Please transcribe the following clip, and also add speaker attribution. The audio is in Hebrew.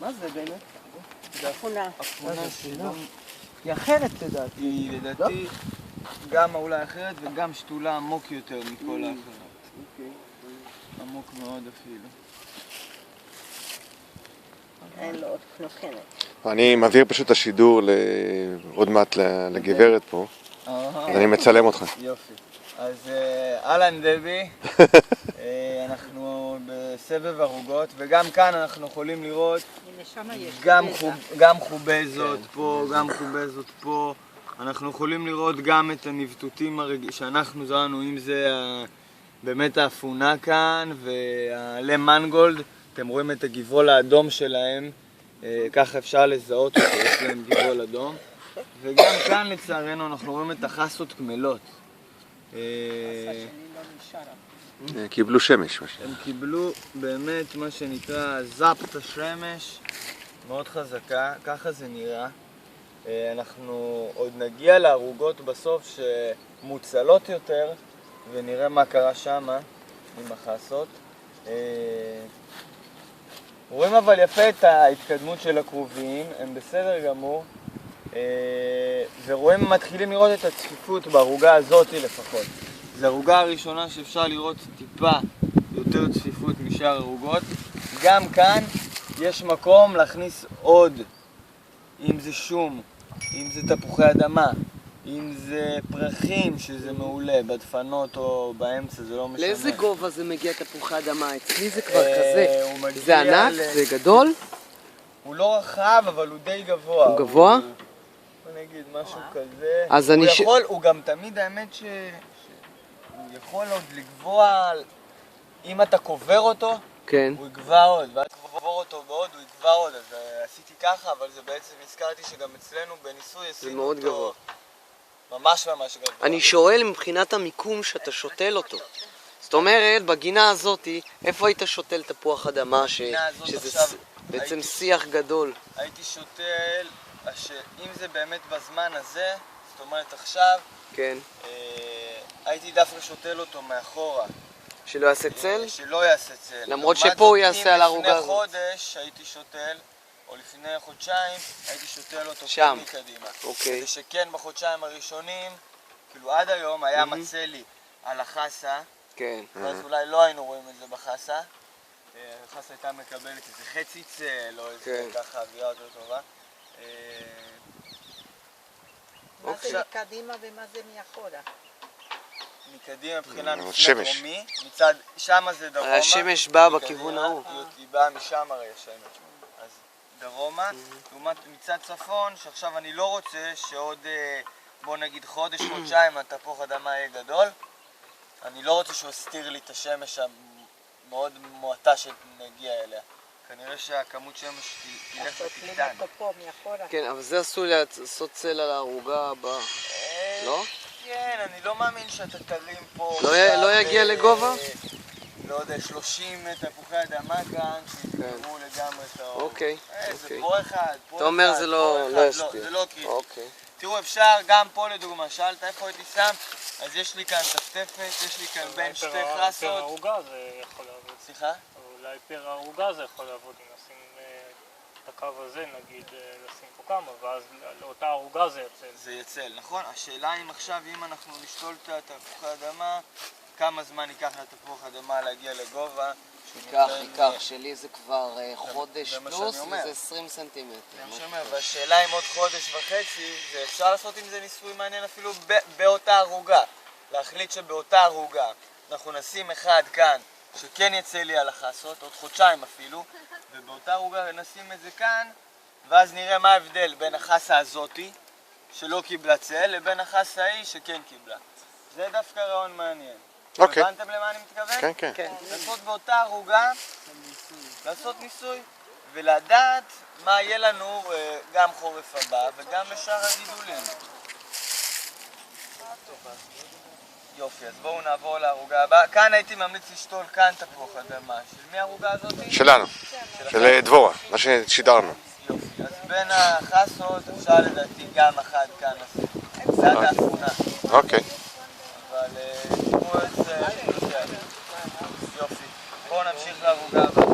Speaker 1: מה זה באמת?
Speaker 2: זה אפונה.
Speaker 1: אפונה שלא... היא אחרת לדעתי.
Speaker 3: היא לדעתי גם אולי אחרת וגם שתולה עמוק יותר מכל האחרות. עמוק מאוד אפילו.
Speaker 2: אין לו עוד כנופנת.
Speaker 4: אני מעביר פשוט את השידור עוד מעט לגברת פה, אז אני מצלם אותך.
Speaker 3: יופי. אז אהלן דבי, אנחנו בסבב ערוגות, וגם כאן אנחנו יכולים לראות גם חובזות פה, גם חובזות פה. אנחנו יכולים לראות גם את הנבטותים שאנחנו זרענו, אם זה באמת האפונה כאן והעלה מנגולד. אתם רואים את הגבעול האדום שלהם, ככה אפשר לזהות אותו, יש להם גבעול אדום. וגם כאן לצערנו אנחנו רואים את החסות קמלות.
Speaker 4: קיבלו שמש.
Speaker 3: הם קיבלו באמת מה שנקרא זפת השמש מאוד חזקה, ככה זה נראה. אנחנו עוד נגיע לערוגות בסוף שמוצלות יותר ונראה מה קרה שמה עם החסות. רואים אבל יפה את ההתקדמות של הכרובים, הם בסדר גמור, ורואים מתחילים לראות את הצפיפות בערוגה הזאת לפחות. זו הערוגה הראשונה שאפשר לראות טיפה יותר צפיפות משאר הערוגות. גם כאן יש מקום להכניס עוד, אם זה שום, אם זה תפוחי אדמה, אם זה פרחים שזה מעולה, בדפנות או באמצע, זה לא משנה.
Speaker 1: לאיזה גובה זה מגיע תפוחי אדמה? אצלי זה כבר כזה. זה ענק? זה גדול?
Speaker 3: הוא לא רחב, אבל הוא די גבוה.
Speaker 1: הוא גבוה?
Speaker 3: בוא נגיד, משהו כזה.
Speaker 1: אז
Speaker 3: הוא גם תמיד, האמת שהוא יכול עוד לגבוה, אם אתה קובר אותו,
Speaker 1: כן.
Speaker 3: הוא יגבע עוד, ואז קובר אותו בעוד, הוא יגבע עוד. אז עשיתי ככה, אבל זה בעצם, הזכרתי שגם אצלנו בניסוי עשינו אותו.
Speaker 1: זה מאוד גבוה.
Speaker 3: ממש ממש גבוה.
Speaker 1: אני שואל מבחינת המיקום שאתה שותל אותו. זאת אומרת, בגינה הזאת, איפה היית שותל תפוח אדמה שזה בעצם שיח גדול?
Speaker 3: הייתי שותל, אם זה באמת בזמן הזה, זאת אומרת עכשיו,
Speaker 1: כן.
Speaker 3: הייתי דווקא שותל אותו מאחורה.
Speaker 1: שלא יעשה צל?
Speaker 3: שלא יעשה צל.
Speaker 1: למרות שפה הוא יעשה על הערוגה הזאת.
Speaker 3: לפני חודש הייתי שותל, או לפני חודשיים, הייתי שותל אותו
Speaker 1: שם.
Speaker 3: מקדימה.
Speaker 1: אוקיי.
Speaker 3: כדי שכן בחודשיים הראשונים, כאילו עד היום היה מצא לי על החסה,
Speaker 1: כן.
Speaker 3: ואז אולי לא היינו רואים את זה בחסה. החסה הייתה מקבלת איזה חצי צל, או איזה ככה אווירה יותר טובה.
Speaker 2: מה זה מקדימה ומה זה מאחורה?
Speaker 3: מקדימה מבחינה מפנה דרומי, מצד שמה זה דרומה.
Speaker 1: השמש באה בכיוון ההוא.
Speaker 3: היא באה משם הרי השמש. אז דרומה, לעומת מצד צפון, שעכשיו אני לא רוצה שעוד בוא נגיד חודש, חודשיים התפוח אדמה יהיה גדול. אני לא רוצה שהוא יסתיר לי את השמש המאוד מועטה שנגיע אליה. כנראה שהכמות שמש תלך ותקטן.
Speaker 1: כן, אבל זה עשוי לעשות צל על הערוגה הבאה, לא?
Speaker 3: כן, אני לא מאמין שאתה תרים פה...
Speaker 1: לא יגיע לגובה?
Speaker 3: לא יודע, 30 תפוחי אדמה כאן, שיתקרבו לגמרי את האור.
Speaker 1: אוקיי.
Speaker 3: זה פה אחד, פה אחד.
Speaker 1: אתה אומר זה לא ישפיע.
Speaker 3: זה לא קריטי. תראו, אפשר גם פה לדוגמה, שאלת איפה הייתי שם, אז יש לי כאן טפטפת, יש לי כאן בין שתי חסות.
Speaker 5: פר הערוגה זה יכול לעבוד.
Speaker 3: סליחה?
Speaker 5: אולי פר הערוגה זה יכול לעבוד אם נשים את הקו הזה, נגיד לשים פה כמה, ואז לאותה ערוגה זה יצל.
Speaker 3: זה יצל, נכון. השאלה אם עכשיו, אם אנחנו נשתול את תפוחי אדמה, כמה זמן ייקח לתפוח אדמה להגיע לגובה?
Speaker 1: ייקח, שלי זה כבר חודש פלוס, וזה 20 סנטימטר.
Speaker 3: זה מה שאומר, והשאלה אם עוד חודש וחצי, זה אפשר לעשות עם זה ניסוי מעניין אפילו באותה ערוגה. להחליט שבאותה ערוגה אנחנו נשים אחד כאן, שכן יצא לי על החסות, עוד חודשיים אפילו, ובאותה ערוגה נשים את זה כאן, ואז נראה מה ההבדל בין החסה הזאתי, שלא קיבלה צל, לבין החסה ההיא שכן קיבלה. זה דווקא רעיון מעניין.
Speaker 4: אוקיי.
Speaker 3: הבנתם למה אני מתכוון?
Speaker 4: כן, כן.
Speaker 3: לעשות באותה ערוגה, לעשות ניסוי, ולדעת מה יהיה לנו גם חורף הבא וגם לשאר הגידולים. יופי, אז בואו נעבור לערוגה הבאה. כאן הייתי ממליץ לשתול כאן תפוח אדמה. של מי הערוגה הזאת?
Speaker 4: שלנו. של דבורה, מה ששידרנו.
Speaker 3: יופי, אז בין החסות אפשר לדעתי גם אחד כאן לשים. זה עד האחרונה.
Speaker 4: אוקיי.
Speaker 3: אבל תראו איזה... יופי. בואו נמשיך לערוגה הבאה.